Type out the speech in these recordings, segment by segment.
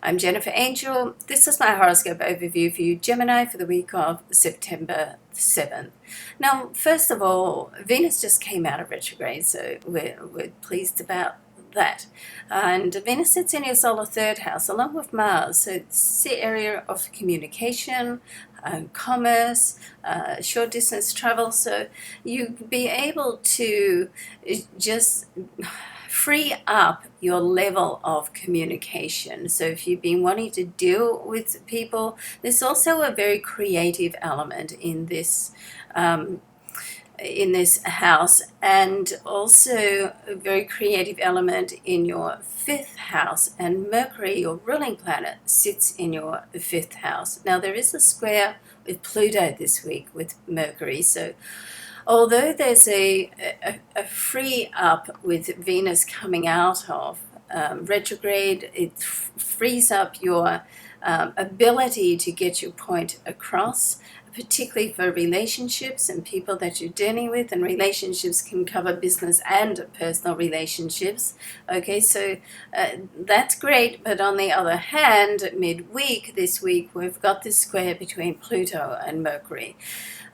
I'm Jennifer Angel. This is my horoscope overview for you, Gemini, for the week of September 7th. Now, first of all, Venus just came out of retrograde, so we're pleased about that. And Venus sits in your solar third house along with Mars, so it's the area of communication, commerce, short distance travel, so you'll be able to just free up your level of communication. So if you've been wanting to deal with people, there's also a very creative element in this house, and also a very creative element in your fifth house, and Mercury, your ruling planet, sits in your fifth house. Now there is a square with Pluto this week with Mercury, so although there's a free up with Venus coming out of retrograde, it frees up your ability to get your point across, particularly for relationships and people that you're dealing with, and relationships can cover business and personal relationships. Okay, so that's great, but on the other hand, midweek this week, we've got this square between Pluto and Mercury.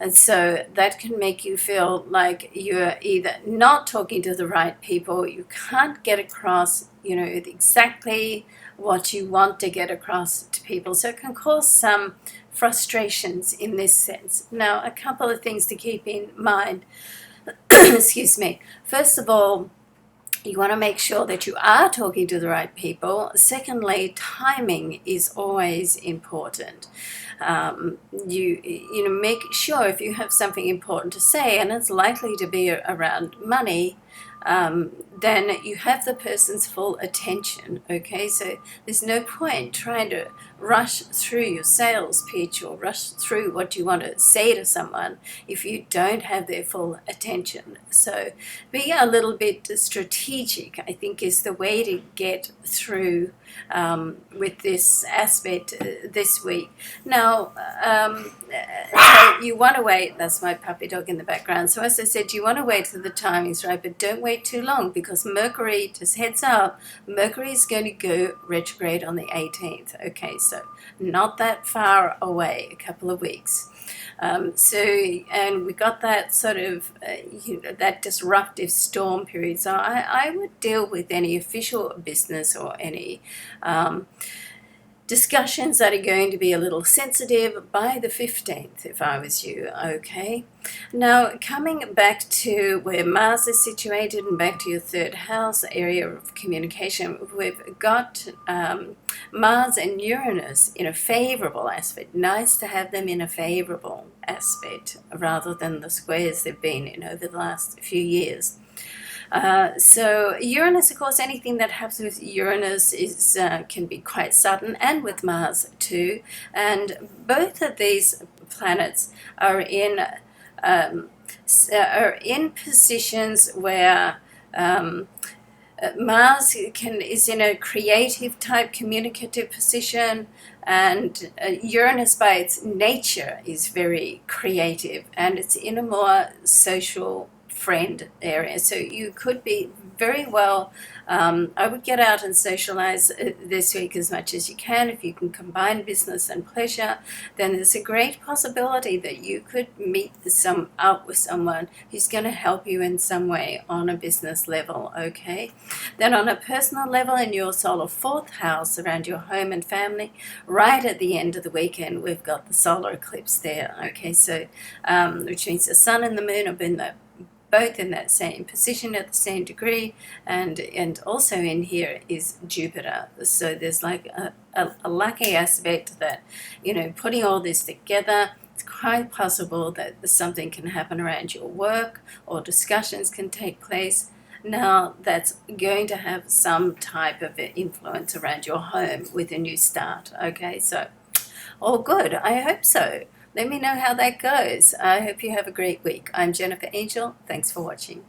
And so that can make you feel like you're either not talking to the right people, you can't get across, exactly what you want to get across to people. So it can cause some frustrations in this sense. Now, a couple of things to keep in mind. Excuse me. First of all, you want to make sure that you are talking to the right people. Secondly, timing is always important. You make sure if you have something important to say, and it's likely to be around money, then you have the person's full attention. Okay, so there's no point trying to rush through your sales pitch or rush through what you want to say to someone if you don't have their full attention. So being a little bit strategic, I think, is the way to get through with this aspect this week. Now, so you want to wait. That's my puppy dog in the background. So as I said, you want to wait till the timing's right, but don't wait too long, because Mercury, just heads up, Mercury is going to go retrograde on the 18th. Okay, so not that far away, a couple of weeks. And we got that sort of, that disruptive storm period. So I would deal with any official business or any discussions that are going to be a little sensitive by the 15th, if I was you. Okay, now coming back to where Mars is situated and back to your third house area of communication, we've got Mars and Uranus in a favorable aspect. Nice to have them in a favorable aspect rather than the squares they've been in over the last few years. So Uranus, of course, anything that happens with Uranus is can be quite sudden, and with Mars too. And both of these planets are in positions where Mars is in a creative type communicative position, and Uranus by its nature is very creative, and it's in a more social friend area. So you could be very well, I would get out and socialize this week as much as you can. If you can combine business and pleasure, then there's a great possibility that you could meet up with someone who's going to help you in some way on a business level. Okay, then on a personal level, in your solar fourth house around your home and family, right at the end of the weekend, we've got the solar eclipse there. Okay, so which means the sun and the moon have been both in that same position at the same degree, and also in here is Jupiter. So there's like a lucky aspect that, putting all this together, it's quite possible that something can happen around your work, or discussions can take place. Now that's going to have some type of influence around your home with a new start. Okay, so all good. I hope so. Let me know how that goes. I hope you have a great week. I'm Jennifer Angel. Thanks for watching.